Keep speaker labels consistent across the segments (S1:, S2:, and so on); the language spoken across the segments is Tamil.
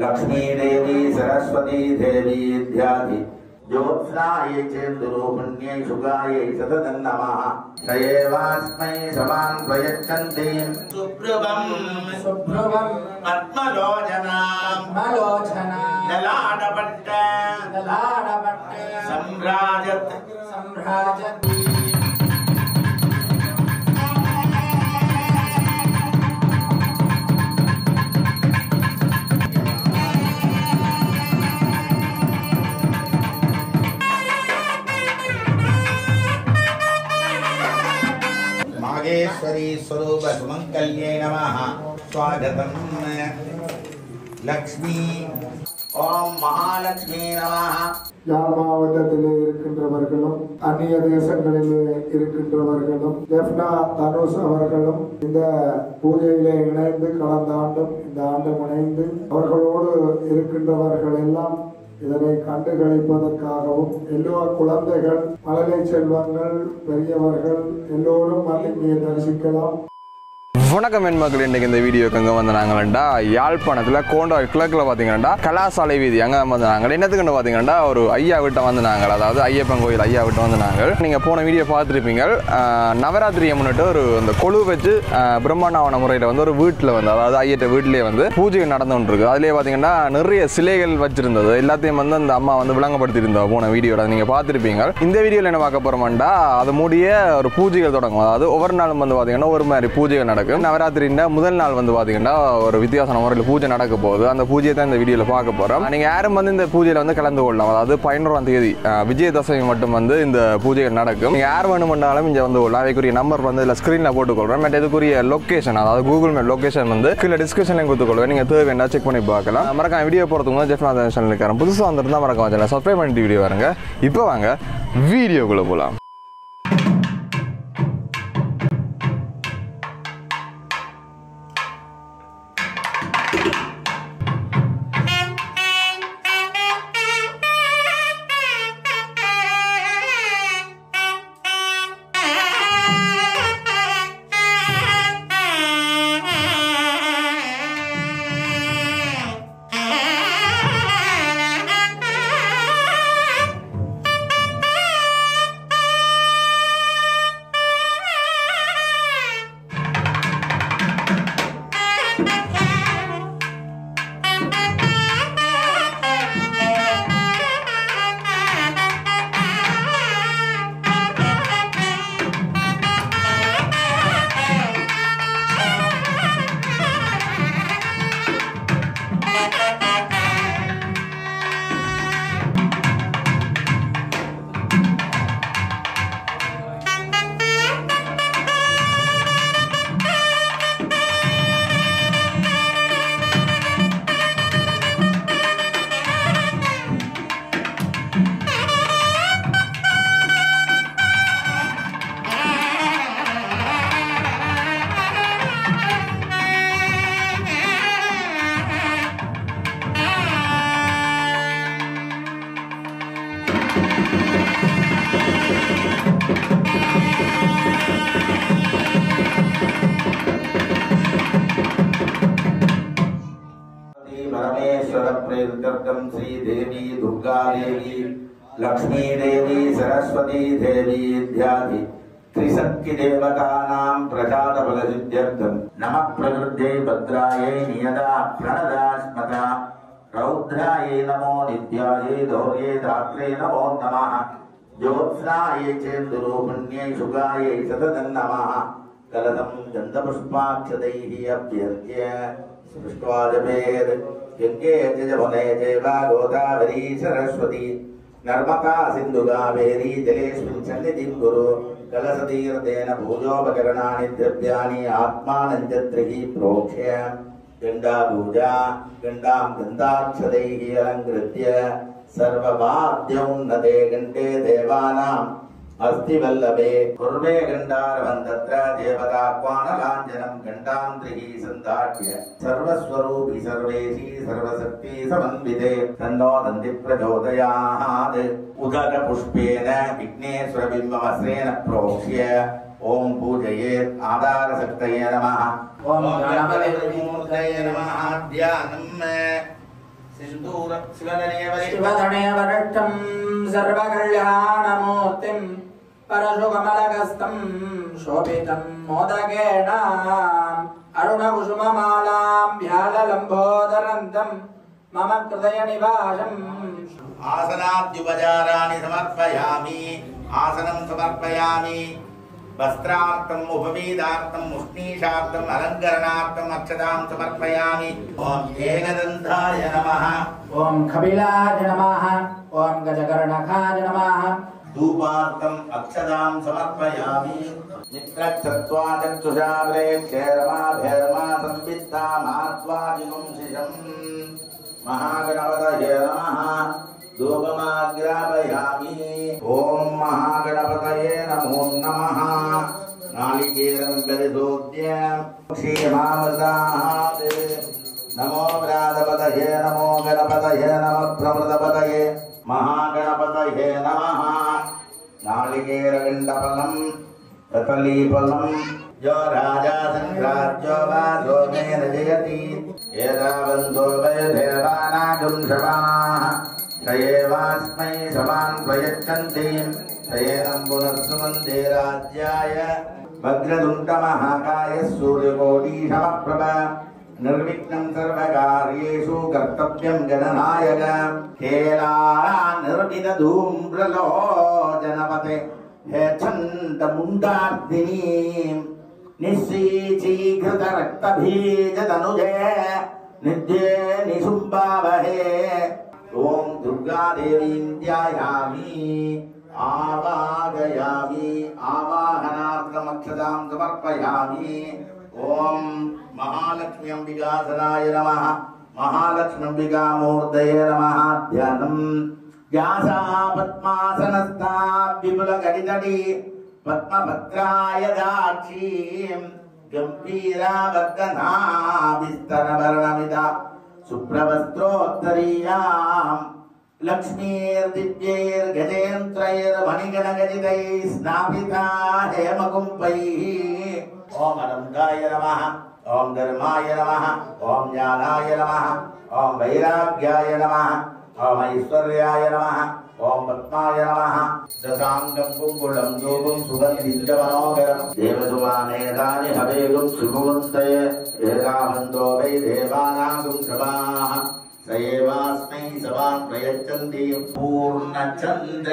S1: लक्ष्मी देवी सरस्वती देवी ध्याति ज्योत्स्नायै चेन्दुरूपिण्यै शुगायै सततं नमः तयेवास्मै समान् प्रयच्छन्तीं सुप्रभं पद्मलोचनां ललाटपट्ट सम्राजत् मागेश्वरी स्वरूप सुमंगल्ये नमः स्वागतम लक्ष्मी ओम महालक्ष्मी नमः
S2: யாழ் மாவட்டத்திலே இருக்கின்றவர்களும் அந்நிய தேசங்களிலே இருக்கின்றவர்களும் ஜெஃப்னா தனுஷ் அவர்களும் இந்த பூஜையிலே இணைந்து கடந்த ஆண்டும் இந்த ஆண்டும் இணைந்து அவர்களோடு இருக்கின்றவர்கள் எல்லாம் இதனை கண்டுகளிப்பதற்காகவும் எல்லா குழந்தைகள் மழலை செல்வங்கள் பெரியவர்கள் எல்லோரும் வந்து இங்கே தரிசிக்கலாம்.
S3: வணக்கம் என் மக்கள், இன்றைக்கு இந்த வீடியோக்கு அங்கே வந்து நாங்கள்டா யாழ்ப்பாணத்தில் கோண்டாய் கிழக்கில் பார்த்தீங்கன்னா கலாசாலை வீதி அங்கே வந்து நாங்கள் என்னத்துக்குன்னு பார்த்தீங்கன்னா ஒரு ஐயா வீட்டை வந்து நாங்கள், அதாவது ஐயப்பன் கோயில் ஐயா வீட்டை வந்து நாங்கள் நீங்கள் போன வீடியோ பார்த்துருப்பீங்க. நவராத்திரியை முன்னிட்டு ஒரு அந்த கொழு வச்சு பிரம்மாண்டமான முறையில் வந்து ஒரு வீட்டில் வந்து, அதாவது ஐயட்ட வீட்டிலே வந்து பூஜை நடந்துகிட்டு இருக்குது. அதிலே பார்த்தீங்கன்னா நிறைய சிலைகள் வச்சிருந்தது, எல்லாத்தையும் வந்து அந்த அம்மா வந்து விளங்கப்படுத்தியிருந்தோம் போன வீடியோட நீங்கள் பார்த்துருப்பீங்க. இந்த வீடியோவில் என்ன பார்க்க போகிறோம்டா அது மூடிய ஒரு பூஜைகள் தொடங்கும். அதாவது ஒவ்வொரு நாளும் வந்து பார்த்தீங்கன்னா ஒரு மாதிரி பூஜைகள் நடக்கும். நவராத்திரியின் முதல் நாள் வந்து பார்த்தீங்கன்னா ஒரு வித்தியாசமான முறையில் பூஜை நடக்க போகுது. அந்த பூஜையை தான் இந்த வீடியோவில் பார்க்க போகிறோம். நீங்கள் யாரும் வந்து இந்த பூஜையில் வந்து கலந்து கொள்ளலாம். அதாவது 11ஆம் தேதி விஜயதசமி மட்டும் வந்து இந்த பூஜைகள் நடக்கும். நீங்கள் யார் வேணுமென்றாலும் இங்கே வந்து கொள்ளலாம். அதுக்குரிய நம்பர் வந்து இதில் ஸ்க்ரீனில் போட்டுக்கொள்கிறேன். பட் இதுக்குரிய லொக்கேஷன், அதாவது கூகுள் மேப் லொக்கேஷன் வந்து கீழே டிஸ்கிரிப்ஷன்லையும் கொடுத்துக்கொள்வேன். நீங்கள் தேவைன்னா செக் பண்ணி பார்க்கலாம். மறக்காம வீடியோ போகிறதுக்கு வந்து ஜெஃப்னா சேனல் இருக்காரு, புதுசாக வந்துருந்தால் மறக்காம சேனல் சப்ஸ்கிரைப் பண்ணிட்டு வீடியோ வருங்க. இப்போ வாங்க வீடியோக்குள்ளே போகலாம்.
S1: श्री देवी दुर्गा देवी लक्ष्मी देवी सरस्वती देवी ध्याति त्रिशक्ति देवतानां प्रसाद बल सिद्ध्यर्थं नमः प्रकृत्यै भद्रायै नियदा प्रणदा स्मता रौद्रायै नमो नित्यायै धौर्ये धात्रे नमो नमः ज्योत्स्नायै चेन्दुरूपिण्यै शुगायै सततं नमः कलशं गन्धपुष्पाक्षतैः अभ्यर्च्य सृष्ट्वा जपेत् गंगे जमुने चैव गोदावरी सरस्वती नर्मदा सिंधु कावेरी जलेस्मिन् सन्निधिं कुरु कलशतीर्थेन पूजोपकरणानि द्रव्याणि आत्मानं च त्रिः प्रोक्ष्य गंगा पूजा गंगां गन्धाक्षतैः अलङ्कृत्य सर्ववाद्योन्नते गण्डे देवानाम् अस्ति वल्लभे कुर्वे गंडारवं तत्र देवताह्वानलाञ्छनं गण्डान्त्रिः सन्दाट्य सर्वस्वरूपी सर्वेशी सर्वशक्ति समन्विते तन्नो दन्ति प्रचोदयात् उदकपुष्पेन विघ्नेश्वरबिम्बवस्त्रेण प्रोक्ष्य ओम पूजयेत् आधारशक्तये नमः ओम गणपतिमूर्तये नमः ध्यानम्
S4: शिवधनेवरक्षं सर्वकल्याणमूर्तिं परशुकमलगस्तं शोभितं मोदकेन अरुणकुसुममालां व्याललम्बोदरन्तं मम हृदयनिवासम्
S1: आसनाद्युपचाराणि समर्पयामि आसनं समर्पयामि वस्त्रार्थम् उपवीदार्थम् उष्णीषार्थम् अलङ्करणार्थम् अक्षतां समर्पयामि ॐ एकदन्ताय नमः
S4: ॐ कपिलाय नमः ॐ गजकर्णकाय नमः
S1: धूपार्थम् अक्षतां समर्पयामि मित्रक्षत्वा चक्षुषा प्रेक्षेरमाभेरमा संवित्ता मात्वादिगुंसिषम् महागणपतये नमः धूपमाग्रापयामि ॐ महागणपतये नमो नमः नालिकेरं परिशोध्य क्षेमामृतात् नमो व्रातपतये नमो गणपतये नमः प्रमृतपतये महागणपतये नमः नालिकेरगण्डफलं कदलीफलं यो राजा संग्राज्यो वा सोमेन जयति एतावन्तो वैदेवानागं शवाः स एवास्मै समान् प्रयच्छन्ति स एनं पुनस्सुमन्ते राज्याय वज्रतुण्डमहाकाय सूर्यकोटिसमप्रभ निर्विघ्नं सर्वकार्येषु कर्तव्यं जननायक केलानिर्विदधूम्रलोचनपते हेच्छन्तमुण्डार्दिनीं निःशीचीकृतरक्तबीजतनुजे निध्ये निशुम्भावहे ॐ दुर्गादेवीं ध्यायामि आवाहयामि आवाहनार्थमक्षतां समर्पयामि ॐ महालक्ष्मी अंबिकासनाय नमः महालक्ष्मी अंबिकामूर्तये नमः ध्यानम् व्यासा पद्मासनस्था विपुलगणितटी पद्मभद्राय दाक्षीं गम्भीरावर्धना विस्तरवर्णमिता सुप्रवस्त्रोत्तरीयां लक्ष्मीर्दिव्यैर्गजेन्द्रैर्मणिगणगजितैः स्नापिता हेमकुम्भैः ॐ अनन्ताय नमः ॐ धर्माय नमः ॐ ज्ञानाय नमः ॐ वैराग्याय नमः ॐ ऐश्वर्याय नमः ॐ पद्माय नमः दशाङ्गं कुङ्कुलं धूपं सुगन्धिञ्जमनोहरं देवसुमानेतानि हवेगं शुभवन्तये एतावन्तो वै देवानागं शवाः स एवास्मै समान् प्रयच्छन्ति पूर्णचन्द्र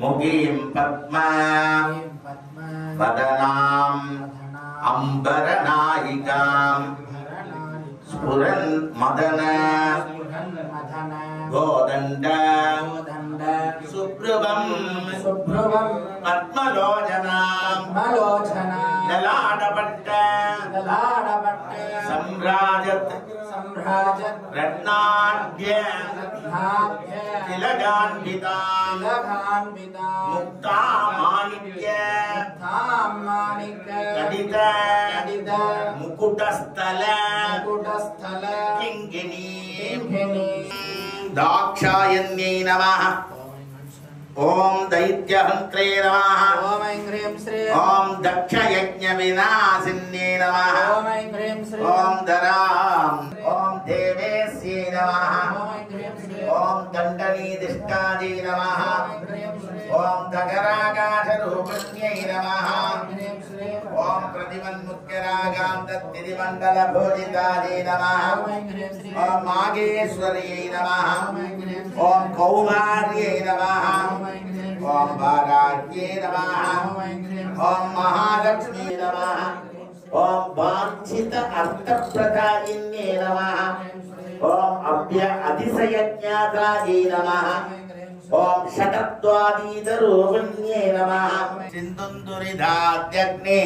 S1: मुखीं पद्मा वदनाम् अम्बरनायिकां स्फुरन् मदन गोदण्ड सुभ्रुवं पद्मलोचनां ललाटपट्ट सम्राजत् रत्नाढ्य तिलकान्वितां मुक्ता माणिक्य कडित मुकुटस्थल किङ्किणी दाक्षायण्यै नमः ओम दैत्यहन्त्रे नमः
S4: ओम ऐं ह्रीं श्रीं
S1: ओम दक्षयज्ञविनाशिन्ये नमः
S4: ओम ऐं ह्रीं श्रीं
S1: ओम धराम ओम देवेस्यै नमः
S4: ओम ऐं ह्रीं श्रीं
S1: ओम दण्डनीदिष्टायै नमः ओम दगरागाशरूपिण्यै नमः ओम प्रतिमन्मुख्यरागान्तद्दिदिमण्डलभोजितायै नमः ओम मागेश्वर्यै नमः ओम कौमार्यै नमः ओम वाराह्यै नमः ओम महालक्ष्मी नमः ओम वाञ्छित अर्थप्रदायिन्ये नमः ओम अभ्य अतिशयज्ञातायै नमः ओम षट्द्वादीतरूपिण्ये नमः सिन्धुन्दुरिधाद्यग्ने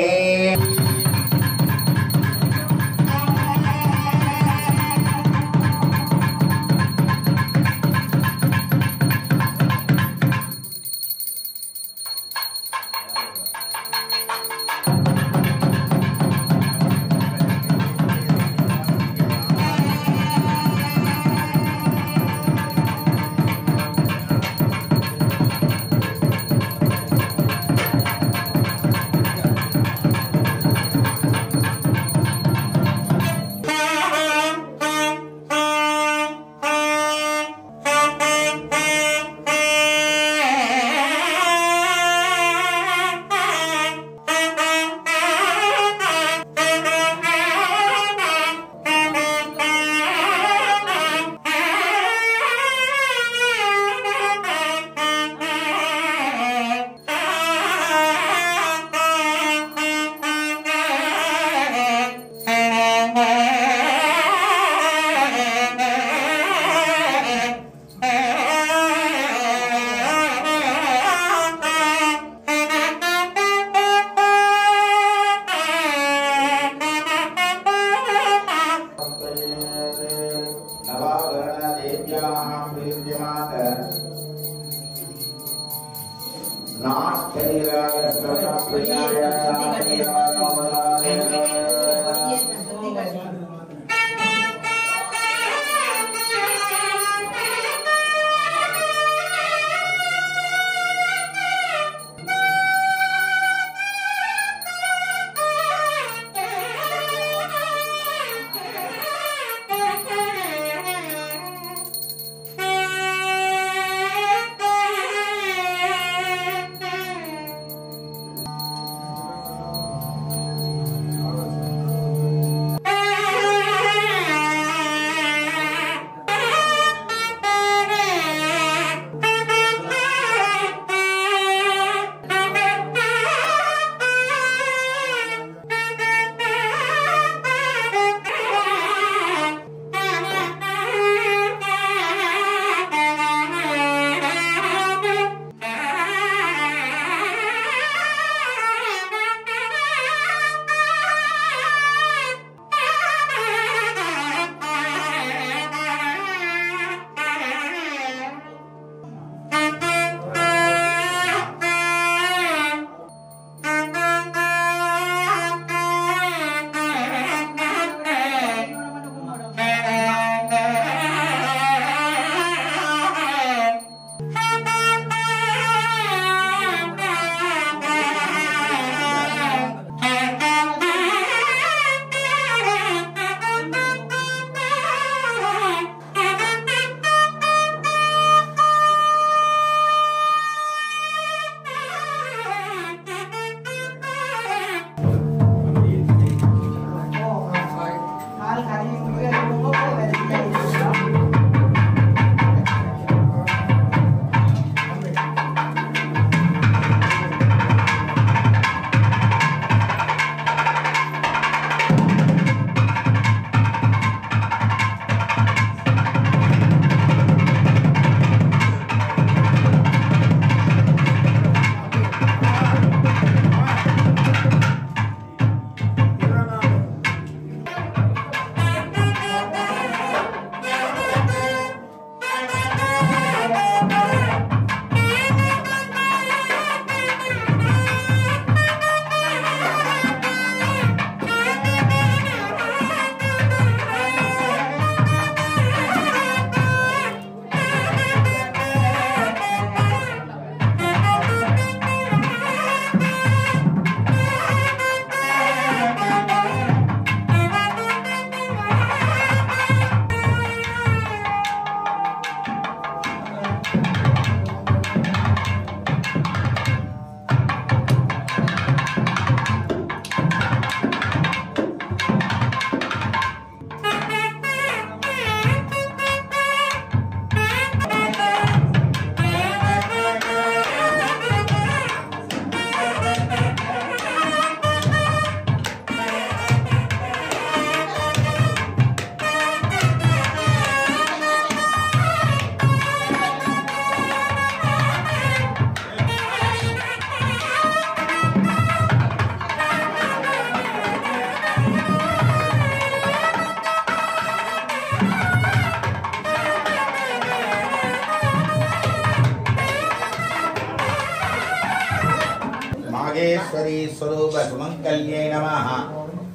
S1: नागेश्वरी स्वरूप सुमंगल्ये नमः।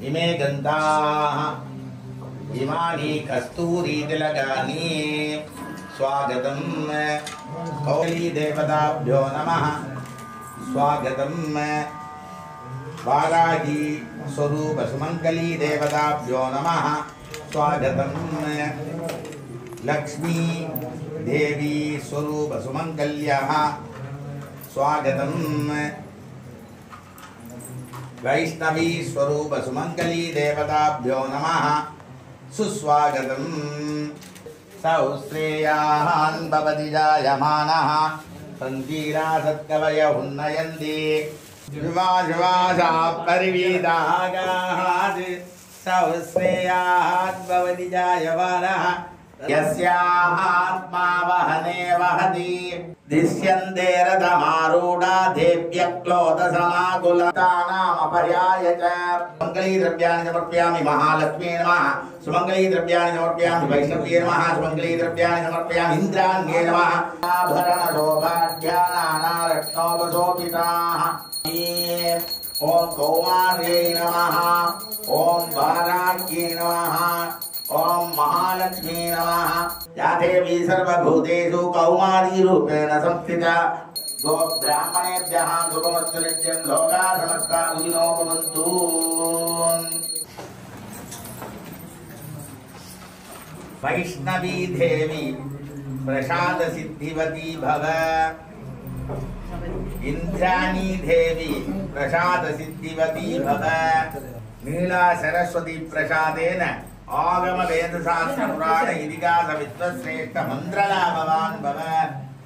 S1: इमे गन्धाः इमानि कस्तूरी तिलकानि स्वागतं कौली देवताभ्यो नमः। स्वागतं वाराही स्वरूप सुमंगली देवताभ्यो नमः। स्वागतं लक्ष्मी देवी स्वरूप सुमंगल्यः। स्वागतं वैष्णवी स्वरूप सुमंगली देवताभ्यो नमः। सुस्वागतं सौश्रेयान् भवति जायमानः सन्तीरा सत्कवय उन्नयन्ति युवा परिवीदागाः सौश्रेयान् भवति जायमानः यस्यात्मा वहने वहति दिश्यन्ते रथमारूढा देव्यक्लोदसमाकुलतानामपर्याय च सुमङ्गली द्रव्याणि समर्पयामि महालक्ष्मी नमः सुमङ्गली द्रव्याणि समर्पयामि वैष्णव्ये नमः सुमङ्गली द्रव्याणि समर्पयामि इन्द्राण्ये नमः आभरणशोभाढ्यानारत्नोपशोभिताः ॐ कौमार्यै नमः ॐ वाराह्यै नमः ओम महालक्ष्मी नमः या देवी सर्वभूतेषु कौमारी रूपेण संस्थिता गो ब्राह्मणेभ्यः शुभमस्तु नित्यं लोकाः समस्ताः सुखिनो भवन्तु। वैष्णवी देवी प्रसाद सिद्धिवती भव इंद्राणी देवी प्रसाद सिद्धिवती भव नीला सरस्वती प्रसादेन आगम वेद शास्त्र पुराण इतिहास विद्वश्रेष्ठ मंत्रलाभवान् भव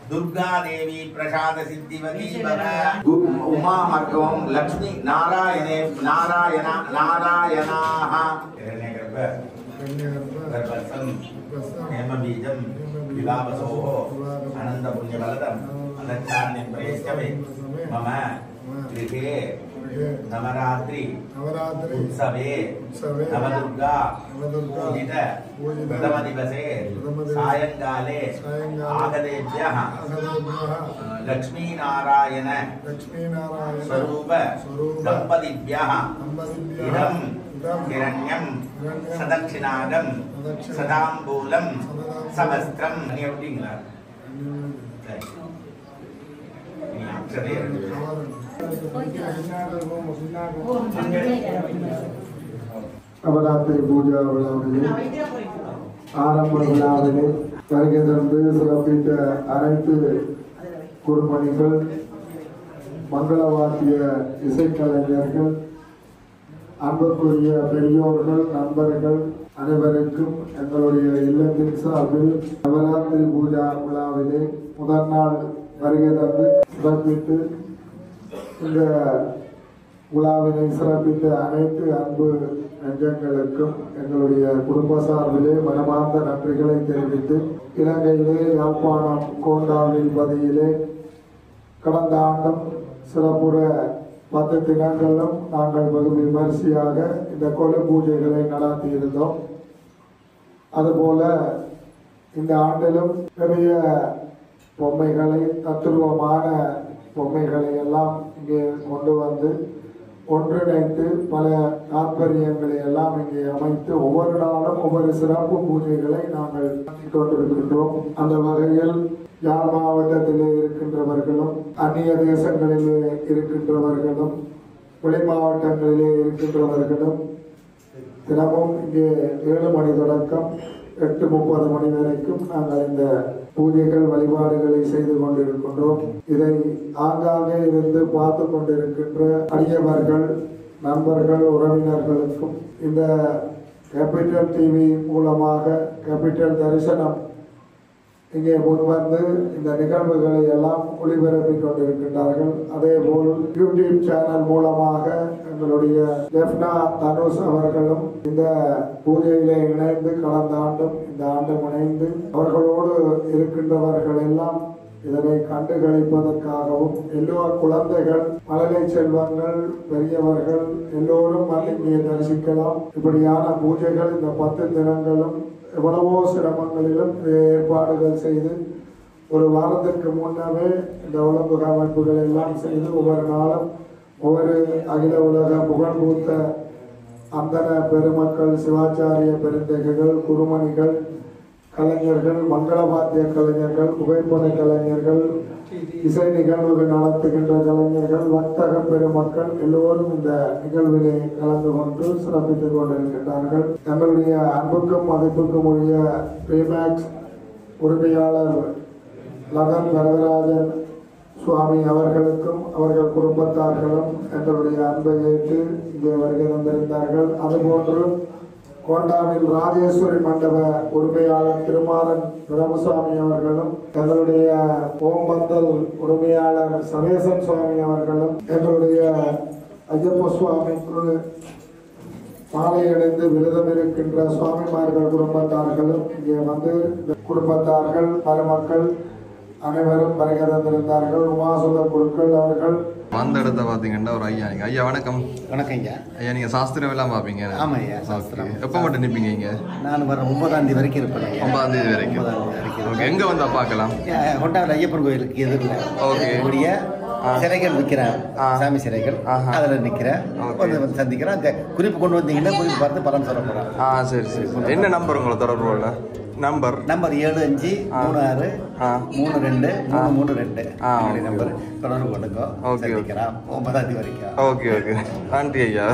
S1: दुर्गा देवी प्रसाद सिद्धिवती भव उमा ओम लक्ष्मी नारायणे नारायणाः गर्भस्थं हेमबीजं विवावसोः अनन्तपुण्यफलदम् अनन्तान्यं प्रयच्छवे मम गृहे नवरात्रि उत्सवे नवदुर्गा पूजित प्रथम दिवसे सायंकाले आगतेभ्यः लक्ष्मीनारायण स्वरूप दंपतिभ्यः इदं हिरण्यं सदक्षिणागं सदाम्बूलं सवस्त्रं
S2: நவராத்திரி பூஜா விழாவிலே ஆரம்ப விழாவிலே வருகை தந்து சிறப்பித்த அனைத்து குருமணிகள் மங்கள வாத்திய இசைக்கலைஞர்கள் அன்புக்குரிய பெரியோர்கள் நண்பர்கள் அனைவருக்கும் எங்களுடைய இல்லத்தின் சார்பில் நவராத்திரி பூஜா விழாவிலே முதல் நாள் வருகை தந்து சிறப்பித்து இந்த விழாவினை சிறப்பித்த அனைத்து அன்பு நெஞ்சங்களுக்கும் எங்களுடைய குடும்ப சார்பிலே மனமார்ந்த நன்றிகளை தெரிவித்து இலங்கையிலே யாழ்ப்பாணம் கோண்டாவில் பதியிலே கடந்த ஆண்டும் சிறப்புற 10 தினங்களும் நாங்கள் வெகு விமர்சையாக இந்த கொலை பூஜைகளை நடத்தியிருந்தோம். அதுபோல இந்த ஆண்டிலும் பெரிய பொம்மைகளை தத்துருவமான பொம்மைகளை எல்லாம் இங்கே கொண்டு வந்து ஒன்றிணைத்து பல தாற்பயங்களை எல்லாம் இங்கே அமைத்து ஒவ்வொரு நாளும் ஒவ்வொரு சிறப்பு பூஜைகளை நாங்கள் கொண்டிருக்கின்றோம். அந்த வகையில் யாழ் மாவட்டத்திலே இருக்கின்றவர்களும் அந்நிய தேசங்களிலே இருக்கின்றவர்களும் வெளி மாவட்டங்களிலே இருக்கின்றவர்களும் தினமும் இங்கே 7 மணி தொடக்கம் 8:30 மணி வரைக்கும் நாங்கள் இந்த பூஜைகள் வழிபாடுகளை செய்து கொண்டிருக்கின்றோம். இதை ஆங்காங்கே இருந்து பார்த்து கொண்டிருக்கின்ற அடியவர்கள் நண்பர்கள் உறவினர்களுக்கும் இந்த கேபிட்டல் டிவி மூலமாக கேபிட்டல் தரிசனம் இங்கே முன்வந்து இந்த நிகழ்வுகளை எல்லாம் ஒளிபரப்பிக் கொண்டிருக்கின்றார்கள். அதே போல் யூடியூப் சேனல் மூலமாக எங்களுடைய ஜெஃப்னா தனுஷ் அவர்களும் இந்த பூஜையிலே இணைந்து கடந்த ஆண்டும் இந்த ஆண்டும் இணைந்து அவர்களோடு இருக்கின்றவர்கள் எல்லாம் இதனை கண்டுகளிப்பதற்காகவும் எல்லா குழந்தைகள் மழலை செல்வங்கள் பெரியவர்கள் எல்லோரும் இங்கே தரிசிக்கலாம். இப்படியான பூஜைகள் இந்த 10 தினங்களும் எவ்வளவோ சிரமங்களிலும் ஏற்பாடுகள் செய்து ஒரு வாரத்திற்கு முன்னவே இந்த உலக அமைப்புகள் எல்லாம் செய்து ஒவ்வொரு நாளும் ஒவ்வொரு அகில உலக புகழ்பூத்த அந்தன பெருமக்கள் சிவாச்சாரிய பெருந்தகைகள் குருமணிகள் கலைஞர்கள் மங்களவாத்திய கலைஞர்கள் புகைப்பட கலைஞர்கள் இசை நிகழ்வுகள் நடத்துகின்ற கலைஞர்கள் வர்த்தக பெருமக்கள் எல்லோரும் இந்த நிகழ்விலே கலந்து கொண்டு சிறப்பித்துக் கொண்டிருக்கின்றார்கள். எங்களுடைய அன்புக்கும் மதிப்புக்கும் உரிய ரீமேக்ஸ் உரிமையாளர் லதன் வரதராஜன் சுவாமி அவர்களுக்கும் அவர்கள் குடும்பத்தார்களும் எங்களுடைய அன்பை ஏற்று இங்கே வருகை தந்திருந்தார்கள். அதுபோன்று கோண்டாவில் ராஜேஸ்வரி மண்டப உரிமையாளர் திருமாறன் பிரமசுவாமி அவர்களும் எங்களுடைய ஓம்பந்தல் உரிமையாளர் சவேசன் சுவாமி அவர்களும் எங்களுடைய ஐயப்ப சுவாமி மாலை அடைந்து விரதம் இருக்கின்ற சுவாமிமார்கள் குடும்பத்தார்களும் இங்கே வந்து குடும்பத்தார்கள் மருமக்கள் அனைவரும் வருகை தந்திருந்தார்கள். உமாசுத குருக்கள் அவர்கள்
S3: வந்த இடத்த பார்த்தீங்கன்னா ஒரு ஐயா நீங்க ஐயா வணக்கம்.
S5: வணக்கம் ஐயா.
S3: ஐயா நீங்க சாஸ்திரம் எல்லாம் பார்ப்பீங்க?
S5: ஆமா ஐயா, சாஸ்திரம்.
S3: எப்போ மட்டும் நிற்பீங்க இங்க?
S5: நான் வர 9ஆம் தேதி வரைக்கும் இருப்பேன்.
S3: 9ஆம் தேதி வரைக்கும்.
S5: 9ஆம் தேதி வரைக்கும்.
S3: ஓகே, எங்க வந்தா பார்க்கலாம்?
S5: கொட்டாவில் ஐயப்பன் கோயிலுக்கு எதிரில்
S3: ஓகே
S5: கூடிய சிலைகள் விற்கிறேன், சாமி சிலைகள். அதில் நிற்கிறேன், வந்து சந்திக்கிறேன். அந்த குறிப்பு கொண்டு வந்தீங்கன்னா குறிப்பு பார்த்து பலன் சொல்ல போகிறேன்.
S3: சரி சரி. என்ன நம்பர் உங்களை தொடர்பு கொள்ள? நம்பர்
S5: 7536323332 நம்பர் தொடர்பு கொண்டுக்கோ. சந்திக்கிறேன் 9ஆம் தேதி வரைக்கும்.
S3: ஓகே ஓகே, நன்றி ஐயா.